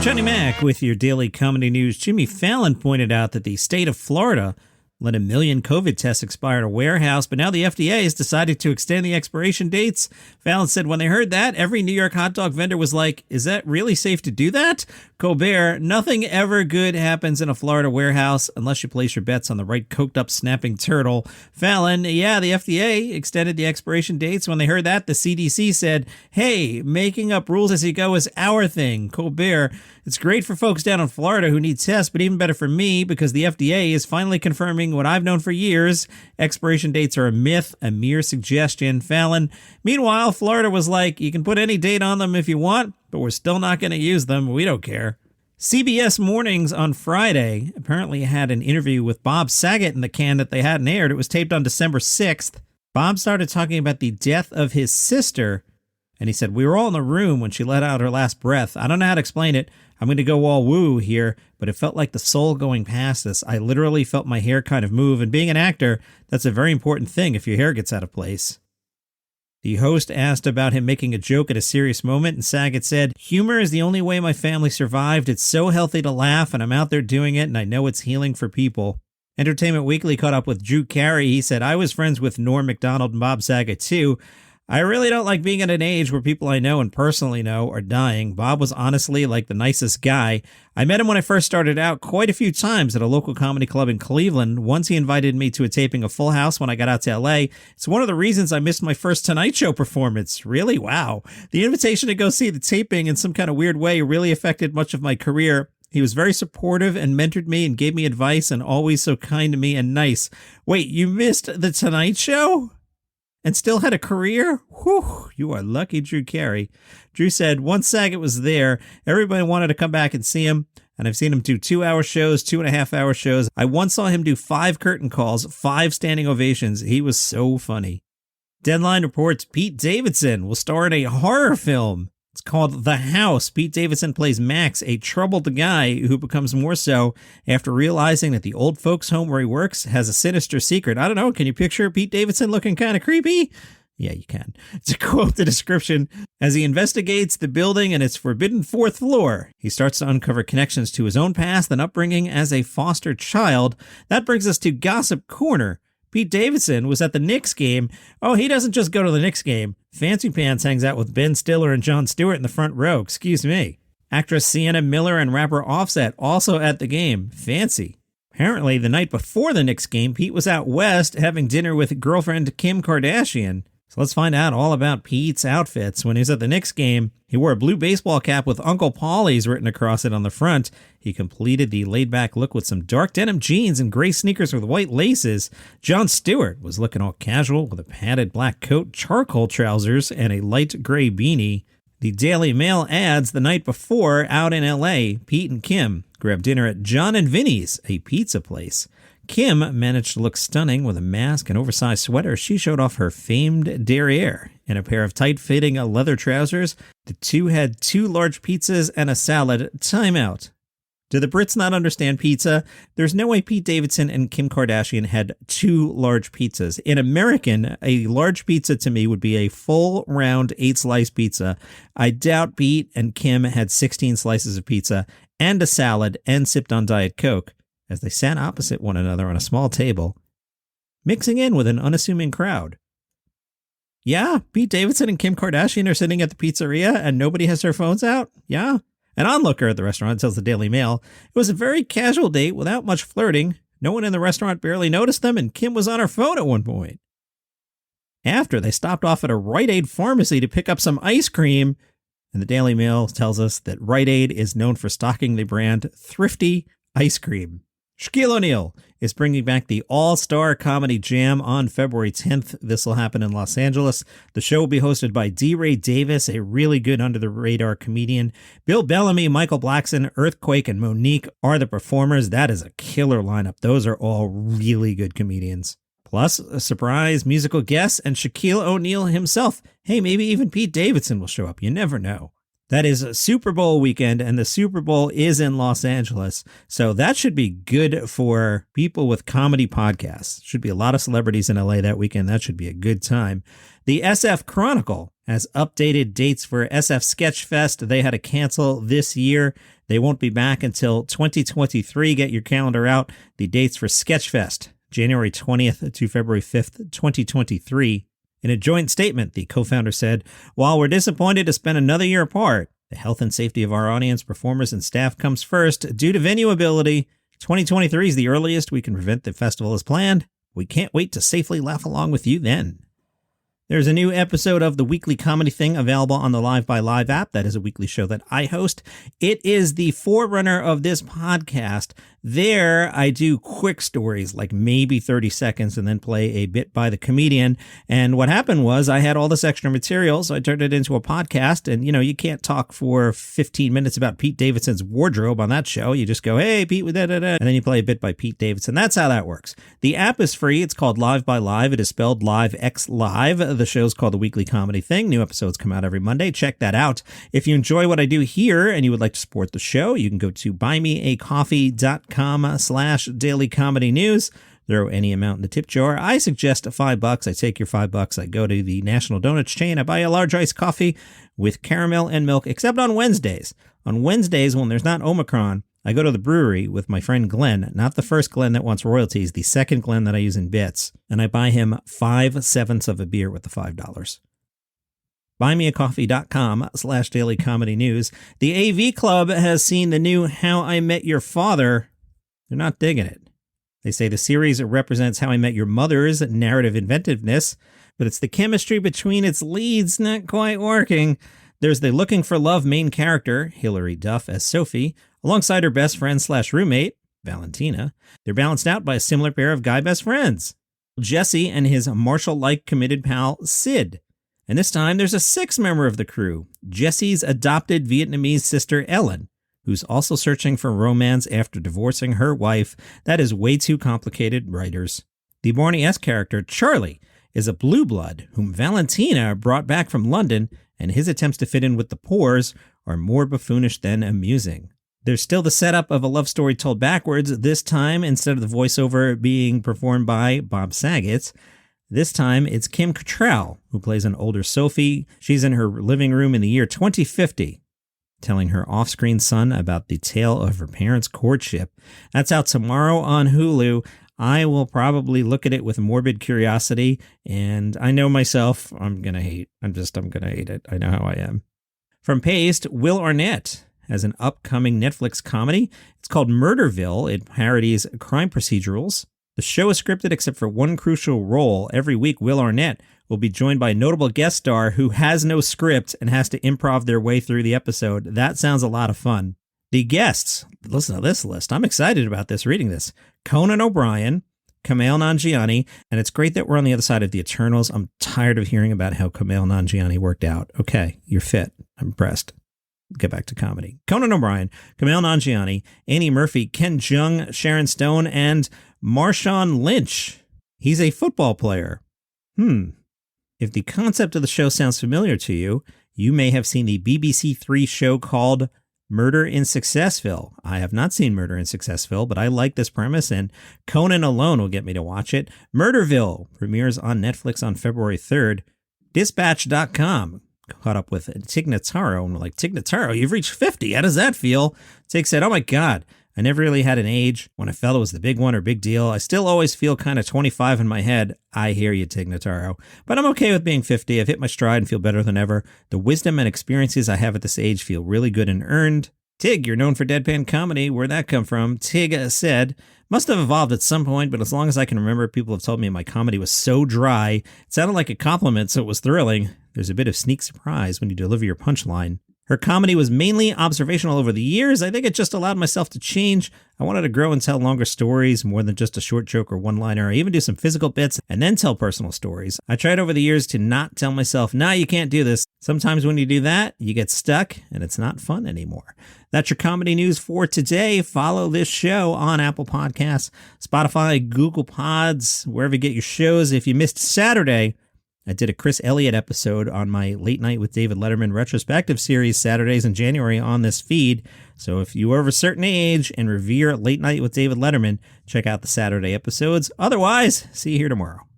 Johnny Mac with your daily comedy news. Jimmy Fallon pointed out that the state of Florida let 1 million COVID tests expire at a warehouse, but now the FDA has decided to extend the expiration dates. Fallon said when they heard that, every New York hot dog vendor was like, is that really safe to do that? Colbert, nothing ever good happens in a Florida warehouse unless you place your bets on the right coked up snapping turtle. Fallon, yeah, the FDA extended the expiration dates. When they heard that, the CDC said, hey, making up rules as you go is our thing. Colbert, it's great for folks down in Florida who need tests, but even better for me because the FDA is finally confirming what I've known for years. Expiration dates are a myth, a mere suggestion. Fallon, meanwhile, Florida was like, you can put any date on them if you want, but we're still not going to use them. We don't care. CBS Mornings on Friday apparently had an interview with Bob Saget in the can that they hadn't aired. It was taped on December 6th. Bob started talking about the death of his sister, and he said, we were all in the room when she let out her last breath. I don't know how to explain it. I'm going to go all woo here, but it felt like the soul going past us. I literally felt my hair kind of move, and being an actor, that's a very important thing if your hair gets out of place. The host asked about him making a joke at a serious moment, and Saget said, humor is the only way my family survived. It's so healthy to laugh, and I'm out there doing it, and I know it's healing for people. Entertainment Weekly caught up with Drew Carey. He said, I was friends with Norm Macdonald and Bob Saget too. I really don't like being at an age where people I know and personally know are dying. Bob was honestly like the nicest guy. I met him when I first started out quite a few times at a local comedy club in Cleveland. Once he invited me to a taping of Full House when I got out to LA. It's one of the reasons I missed my first Tonight Show performance. Really? Wow. The invitation to go see the taping in some kind of weird way really affected much of my career. He was very supportive and mentored me and gave me advice and always so kind to me and nice. Wait, you missed the Tonight Show? And still had a career? Whew, you are lucky, Drew Carey. Drew said, once Saget was there, everybody wanted to come back and see him, and I've seen him do 2-hour shows, 2.5-hour shows. I once saw him do 5 curtain calls, 5 standing ovations. He was so funny. Deadline reports Pete Davidson will star in a horror film. It's called The House. Pete Davidson plays Max, a troubled guy who becomes more so after realizing that the old folks' home where he works has a sinister secret. I don't know, can you picture Pete Davidson looking kind of creepy? Yeah, you can. To quote the description, as he investigates the building and its forbidden 4th floor, he starts to uncover connections to his own past and upbringing as a foster child. That brings us to Gossip Corner. Pete Davidson was at the Knicks game. Oh, he doesn't just go to the Knicks game. Fancy Pants hangs out with Ben Stiller and Jon Stewart in the front row. Excuse me. Actress Sienna Miller and rapper Offset also at the game. Fancy. Apparently, the night before the Knicks game, Pete was out west having dinner with girlfriend Kim Kardashian. So let's find out all about Pete's outfits. When he was at the Knicks game, he wore a blue baseball cap with Uncle Paulie's written across it on the front. He completed the laid-back look with some dark denim jeans and gray sneakers with white laces. Jon Stewart was looking all casual with a padded black coat, charcoal trousers, and a light gray beanie. The Daily Mail adds the night before, out in L.A., Pete and Kim grabbed dinner at John and Vinny's, a pizza place. Kim managed to look stunning with a mask and oversized sweater. She showed off her famed derriere in a pair of tight-fitting leather trousers. The two had 2 large pizzas and a salad. Time out. Do the Brits not understand pizza? There's no way Pete Davidson and Kim Kardashian had 2 large pizzas. In American, a large pizza to me would be a full, round, 8-slice pizza. I doubt Pete and Kim had 16 slices of pizza and a salad and sipped on Diet Coke as they sat opposite one another on a small table, mixing in with an unassuming crowd. Yeah, Pete Davidson and Kim Kardashian are sitting at the pizzeria and nobody has their phones out? Yeah. An onlooker at the restaurant tells the Daily Mail, it was a very casual date without much flirting. No one in the restaurant barely noticed them, and Kim was on her phone at one point. After, they stopped off at a Rite Aid pharmacy to pick up some ice cream, and the Daily Mail tells us that Rite Aid is known for stocking the brand Thrifty Ice Cream. Shaquille O'Neal is bringing back the All-Star Comedy Jam on February 10th. This will happen in Los Angeles. The show will be hosted by DeRay Davis, a really good under-the-radar comedian. Bill Bellamy, Michael Blackson, Earthquake, and Monique are the performers. That is a killer lineup. Those are all really good comedians. Plus, a surprise musical guest and Shaquille O'Neal himself. Hey, maybe even Pete Davidson will show up. You never know. That is Super Bowl weekend, and the Super Bowl is in Los Angeles. So that should be good for people with comedy podcasts. Should be a lot of celebrities in LA that weekend. That should be a good time. The SF Chronicle has updated dates for SF Sketchfest. They had to cancel this year. They won't be back until 2023. Get your calendar out. The dates for Sketchfest, January 20th to February 5th, 2023. In a joint statement, the co-founder said, "While we're disappointed to spend another year apart, the health and safety of our audience, performers, and staff comes first. Due to venue ability, 2023 is the earliest we can prevent the festival as planned. We can't wait to safely laugh along with you then." There's a new episode of The Weekly Comedy Thing available on the Live by Live app. That is a weekly show that I host. It is the forerunner of this podcast. There, I do quick stories, like maybe 30 seconds, and then play a bit by the comedian. And what happened was I had all this extra material, so I turned it into a podcast. And, you can't talk for 15 minutes about Pete Davidson's wardrobe on that show. You just go, "Hey, Pete, with da-da-da," and then you play a bit by Pete Davidson. That's how that works. The app is free. It's called Live by Live. It is spelled Live X Live. The show's called The Weekly Comedy Thing. New episodes come out every Monday. Check that out. If you enjoy what I do here and you would like to support the show, you can go to buymeacoffee.com/daily comedy news. Throw any amount in the tip jar. I suggest $5. I take your $5. I go to the National Donuts chain. I buy a large iced coffee with caramel and milk, except on Wednesdays. On Wednesdays, when there's not Omicron, I go to the brewery with my friend Glenn, not the first Glenn that wants royalties, the second Glenn that I use in bits, and I buy him 5/7 of a beer with the $5. Buymeacoffee.com/daily comedy news. The AV Club has seen the new How I Met Your Father. They're not digging it. They say the series represents How I Met Your Mother's narrative inventiveness, but it's the chemistry between its leads not quite working. There's the looking for love main character, Hilary Duff as Sophie, alongside her best friend/roommate, Valentina. They're balanced out by a similar pair of guy best friends, Jesse and his Marshall-like committed pal, Sid. And this time there's a sixth member of the crew, Jesse's adopted Vietnamese sister, Ellen, who's also searching for romance after divorcing her wife. That is way too complicated, writers. The Barney S. character, Charlie, is a blue blood whom Valentina brought back from London, and his attempts to fit in with the pores are more buffoonish than amusing. There's still the setup of a love story told backwards, this time instead of the voiceover being performed by Bob Saget. This time it's Kim Kardashian, who plays an older Sophie. She's in her living room in the year 2050, telling her off-screen son about the tale of her parents' courtship. That's out tomorrow on Hulu. I will probably look at it with morbid curiosity, and I know myself, I'm going to hate it. I know how I am. From Paste, Will Arnett has an upcoming Netflix comedy. It's called Muderville. It parodies crime procedurals. The show is scripted except for one crucial role. Every week, Will Arnett will be joined by a notable guest star who has no script and has to improv their way through the episode. That sounds a lot of fun. The guests, listen to this list. I'm excited about this, reading this. Conan O'Brien, Kumail Nanjiani, and it's great that we're on the other side of the Eternals. I'm tired of hearing about how Kumail Nanjiani worked out. Okay, you're fit. I'm impressed. Get back to comedy. Conan O'Brien, Kumail Nanjiani, Annie Murphy, Ken Jeong, Sharon Stone, and Marshawn Lynch. He's a football player. If the concept of the show sounds familiar to you, you may have seen the BBC Three show called Murder in Successville. I have not seen Murder in Successville, but I like this premise, and Conan alone will get me to watch it. Muderville premieres on Netflix on February 3rd. Dispatch.com caught up with Tig Notaro, and we're like, Tig Notaro, you've reached 50. How does that feel? Tig said, oh my God, I never really had an age when I felt it was the big one or big deal. I still always feel kind of 25 in my head. I hear you, Tig Notaro. But I'm okay with being 50. I've hit my stride and feel better than ever. The wisdom and experiences I have at this age feel really good and earned. Tig, you're known for deadpan comedy. Where'd that come from? Tig said, must have evolved at some point, but as long as I can remember, people have told me my comedy was so dry. It sounded like a compliment, so it was thrilling. There's a bit of sneak surprise when you deliver your punchline. Her comedy was mainly observational over the years. I think it just allowed myself to change. I wanted to grow and tell longer stories, more than just a short joke or one-liner. I even do some physical bits and then tell personal stories. I tried over the years to not tell myself, nah, you can't do this. Sometimes when you do that, you get stuck and it's not fun anymore. That's your comedy news for today. Follow this show on Apple Podcasts, Spotify, Google Pods, wherever you get your shows. If you missed Saturday, I did a Chris Elliott episode on my Late Night with David Letterman retrospective series Saturdays in January on this feed. So if you are of a certain age and revere Late Night with David Letterman, check out the Saturday episodes. Otherwise, see you here tomorrow.